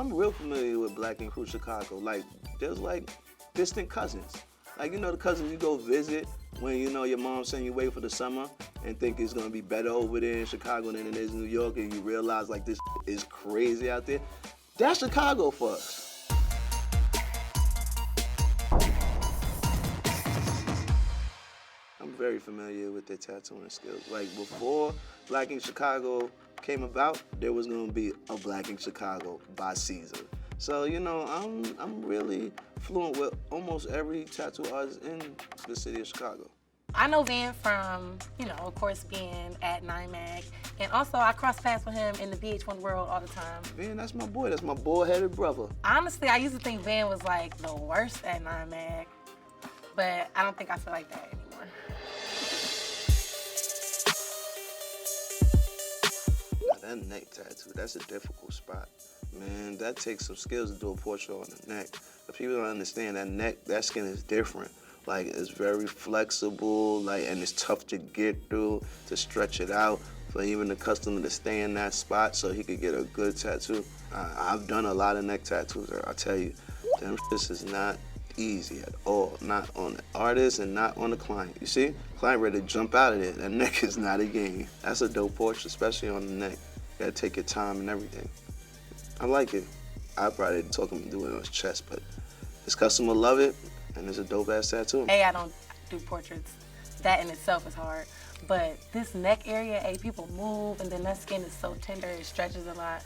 I'm real familiar with Black and Crew Chicago. Like, there's like distant cousins. Like, the cousins you go visit when, your mom send you away for the summer and think it's gonna be better over there in Chicago than it is in New York, and you realize like this is crazy out there. That's Chicago for us. I'm very familiar with their tattooing skills. Like, before Black in Chicago came about, there was gonna be a Black in Chicago by Caesar. So, I'm really fluent with almost every tattoo artist in the city of Chicago. I know Van from, of course, being at 9mag, and also I cross paths with him in the VH1 world all the time. Van, that's my boy. That's my bald-headed brother. Honestly, I used to think Van was like the worst at 9mag, but I don't think I feel like that anymore. Now, that neck tattoo, that's a difficult spot. Man, that takes some skills to do a portrait on the neck. If people don't understand, that skin is different. Like, it's very flexible, and it's tough to get through, to stretch it out, for even the customer to stay in that spot so he could get a good tattoo. I've done a lot of neck tattoos, I tell you, this is not easy at all. Not on the artist and not on the client. You see? Client ready to jump out of there. That neck is not a game. That's a dope portrait, especially on the neck. You gotta take your time and everything. I like it. I probably didn't talk him into doing it on his chest, but his customer love it, and it's a dope-ass tattoo. Hey, I don't do portraits. That in itself is hard. But this neck area, people move, and then that skin is so tender, it stretches a lot.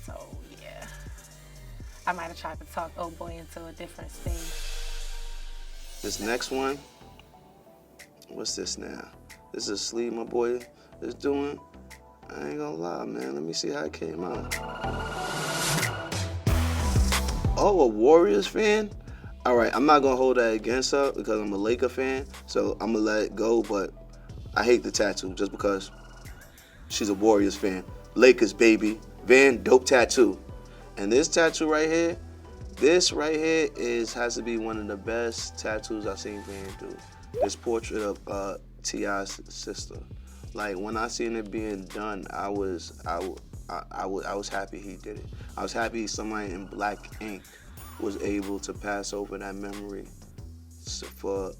So, yeah. I might have tried to talk old boy into a different space. This next one, what's this now? This is a sleeve my boy is doing. I ain't gonna lie, man. Let me see how it came out. Oh, a Warriors fan? All right, I'm not gonna hold that against her because I'm a Laker fan, so I'm gonna let it go, but I hate the tattoo just because she's a Warriors fan. Lakers, baby. Van, dope tattoo. And this tattoo right here, has to be one of the best tattoos I've seen Van do. This portrait of T.I.'s sister. Like, when I seen it being done, I was happy he did it. I was happy somebody in black ink was able to pass over that memory for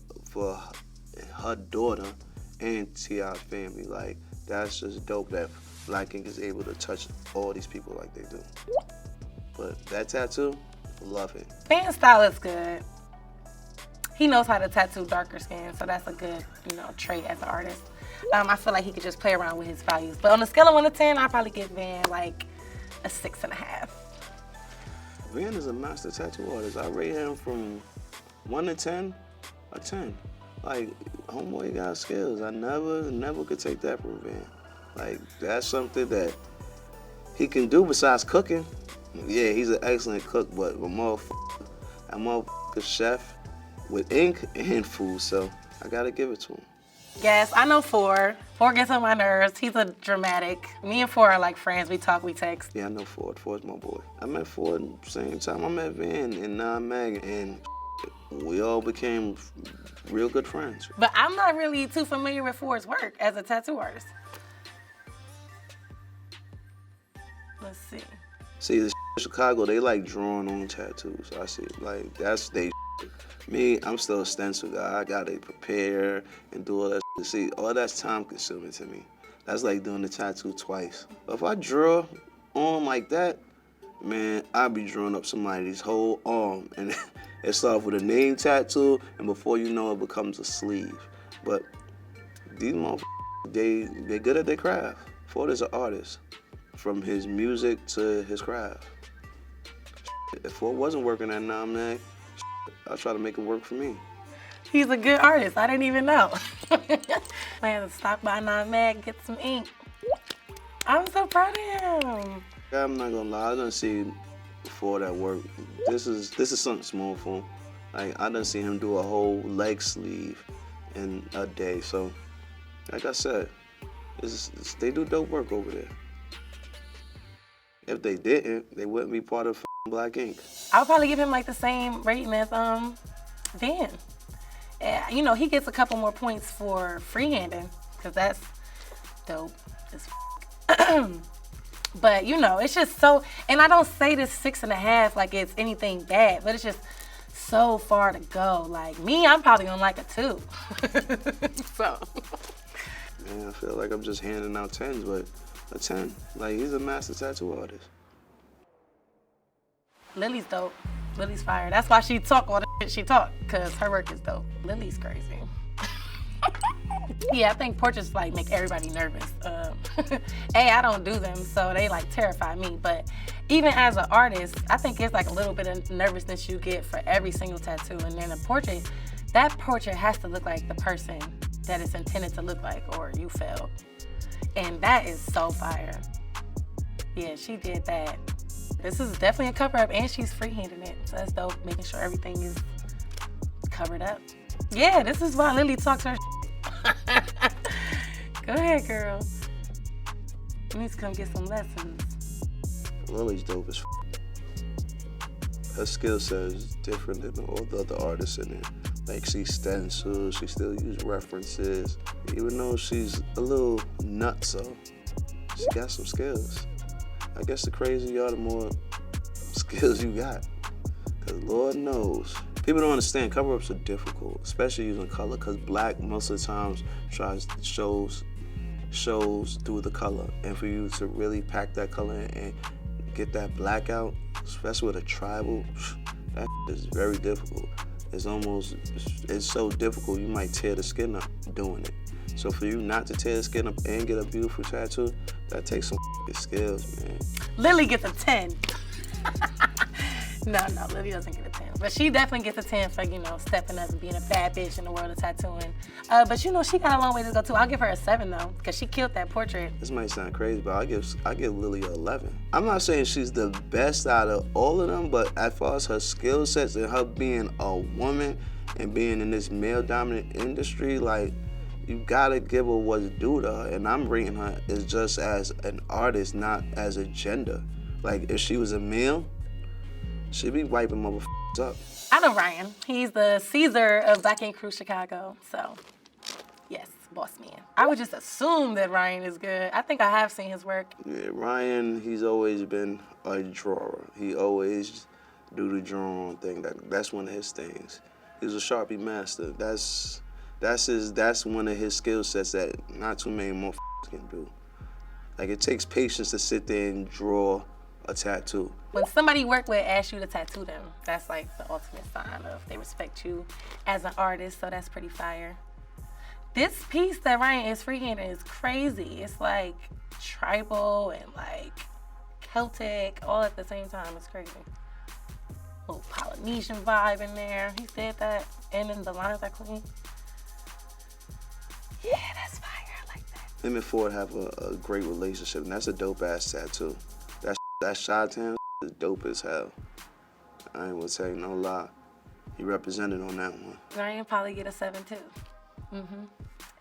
her daughter and T.I.'s family. Like, that's just dope that black ink is able to touch all these people like they do. But that tattoo, love it. Van's style is good. He knows how to tattoo darker skin, so that's a good, trait as an artist. I feel like he could just play around with his values. But on a scale of 1 to 10, I'd probably give Van like a 6.5. Van is a master tattoo artist. I rate him from 1 to 10, a 10. Like, homeboy got skills. I never could take that from Van. Like, that's something that he can do besides cooking. Yeah, he's an excellent cook, but a motherfucker chef with ink and food, so I gotta give it to him. Yes, I know Phor. Phor gets on my nerves. He's a dramatic. Me and Phor are like friends. We talk, we text. Yeah, I know Phor. Phor's my boy. I met Phor at the same time I met Van in 9mag, and we all became real good friends. But I'm not really too familiar with Phor's work as a tattoo artist. Let's see. See, the Chicago, they like drawing on tattoos. I see, like, that's they. Me, I'm still a stencil guy. I gotta prepare and do all that. See, all that's time consuming to me. That's like doing the tattoo twice. But if I draw on like that, man, I'll be drawing up somebody's whole arm. And it starts with a name tattoo, and before you know it becomes a sleeve. But these motherfuckers, they're good at their craft. Phor is an artist, from his music to his craft. If Phor wasn't working at 9mag, I'll try to make it work for me. He's a good artist. I didn't even know. I had to stop by 9mag, get some ink. I'm so proud of him. I'm not gonna lie, I done see Phor that work. This is something small for him. Like, I done see him do a whole leg sleeve in a day. So, like I said, they do dope work over there. If they didn't, they wouldn't be part of Black Ink. I'll probably give him like the same rating as Van. And, he gets a couple more points for freehanding, because that's dope as But you know, it's just so, and I don't say this 6.5 like it's anything bad, but it's just so far to go. Like me, I'm probably gonna like a 2. So. Man, I feel like I'm just handing out 10s, but a 10. Like, he's a master tattoo artist. Lily's dope. Lily's fire. That's why she talk all the shit she talk, because her work is dope. Lily's crazy. Yeah, I think portraits like make everybody nervous. I don't do them, so they like terrify me. But even as an artist, I think it's like a little bit of nervousness you get for every single tattoo. And then a portrait, that portrait has to look like the person that it's intended to look like, or you failed. And that is so fire. Yeah, she did that. This is definitely a cover up, and she's freehanding it. So that's dope, making sure everything is covered up. Yeah, this is why Lily talks her Go ahead, girl. You need to come get some lessons. Lily's dope as Her skill set is different than all the other artists in it. Like, she stencils, she still uses references. Even though she's a little nutso, she got some skills. I guess the crazier you are, the more skills you got. Because Lord knows. People don't understand cover-ups are difficult, especially using color, because black most of the times shows through the color. And for you to really pack that color in and get that black out, especially with a tribal, that is very difficult. It's so difficult you might tear the skin up doing it. So for you not to tear the skin up and get a beautiful tattoo, that takes some skills, man. Lily gets a 10. No, Lily doesn't get a 10. But she definitely gets a 10 for, stepping up and being a bad bitch in the world of tattooing. But she got a long way to go too. I'll give her a 7 though, because she killed that portrait. This might sound crazy, but I give Lily a 11. I'm not saying she's the best out of all of them, but as far as her skill sets and her being a woman and being in this male-dominant industry, like, you gotta give her what's due to her. And I'm rating her as just as an artist, not as a gender. Like, if she was a male, she'd be wiping motherfuckers up. I know Ryan. He's the Caesar of Black Ink Crew Chicago. So, yes, boss man. I would just assume that Ryan is good. I think I have seen his work. Yeah, Ryan, he's always been a drawer. He always do the drawing thing. That's one of his things. He's a Sharpie master. That's one of his skill sets that not too many motherfuckers can do. Like, it takes patience to sit there and draw a tattoo. When somebody you work with asks you to tattoo them, that's like the ultimate sign of they respect you as an artist, so that's pretty fire. This piece that Ryan is freehanding is crazy. It's like tribal and like Celtic all at the same time. It's crazy. Little Polynesian vibe in there. He said that, and then the lines are clean. Yeah, that's fire. I like that. Him and Phor have a great relationship, and that's a dope-ass tattoo. That shot to him is dope as hell. I ain't gonna tell you no lie. He represented on that one. Ryan probably get a 7 too.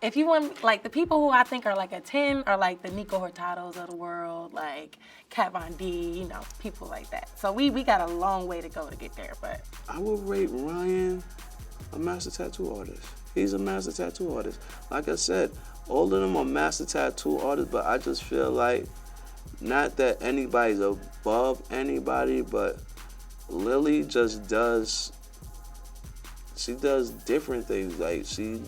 If you want, like, the people who I think are like a 10 are like the Nico Hurtados of the world, like Kat Von D, people like that. So we got a long way to go to get there, but. I would rate Ryan a master tattoo artist. He's a master tattoo artist. Like I said, all of them are master tattoo artists, but I just feel like, not that anybody's above anybody, but Lily just does different things. Like, she's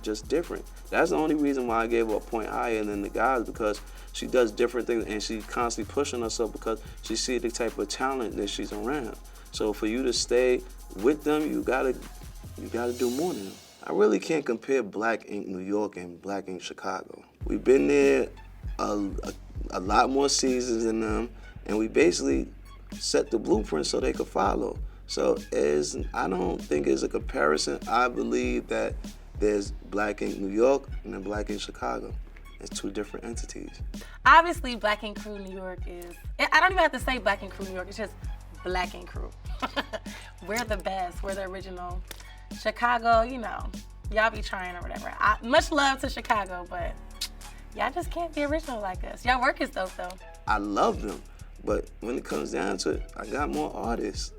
just different. That's the only reason why I gave her a point higher than the guys, because she does different things and she's constantly pushing herself because she sees the type of talent that she's around. So for you to stay with them, you gotta do more than them. I really can't compare Black Ink New York and Black Ink Chicago. We've been there a lot more seasons than them, and we basically set the blueprint so they could follow. So I don't think it's a comparison. I believe that there's Black Ink New York and then Black Ink Chicago. It's two different entities. Obviously, Black Ink Crew New York is, I don't even have to say Black Ink Crew New York, it's just Black Ink Crew. We're the best, we're the original. Chicago, y'all be trying or whatever. Much love to Chicago, but y'all just can't be original like us. Y'all work is dope though. I love them, but when it comes down to it, I got more artists,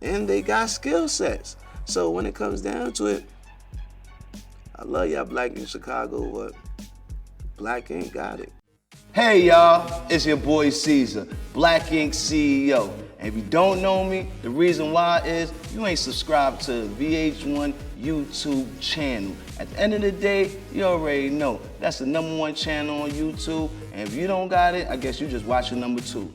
and they got skill sets. So when it comes down to it, I love y'all Black Ink Chicago, but Black Ink got it. Hey y'all, it's your boy Caesar, Black Ink CEO. And if you don't know me, the reason why is you ain't subscribed to VH1 YouTube channel. At the end of the day, you already know that's the #1 channel on YouTube. And if you don't got it, I guess you just watching #2.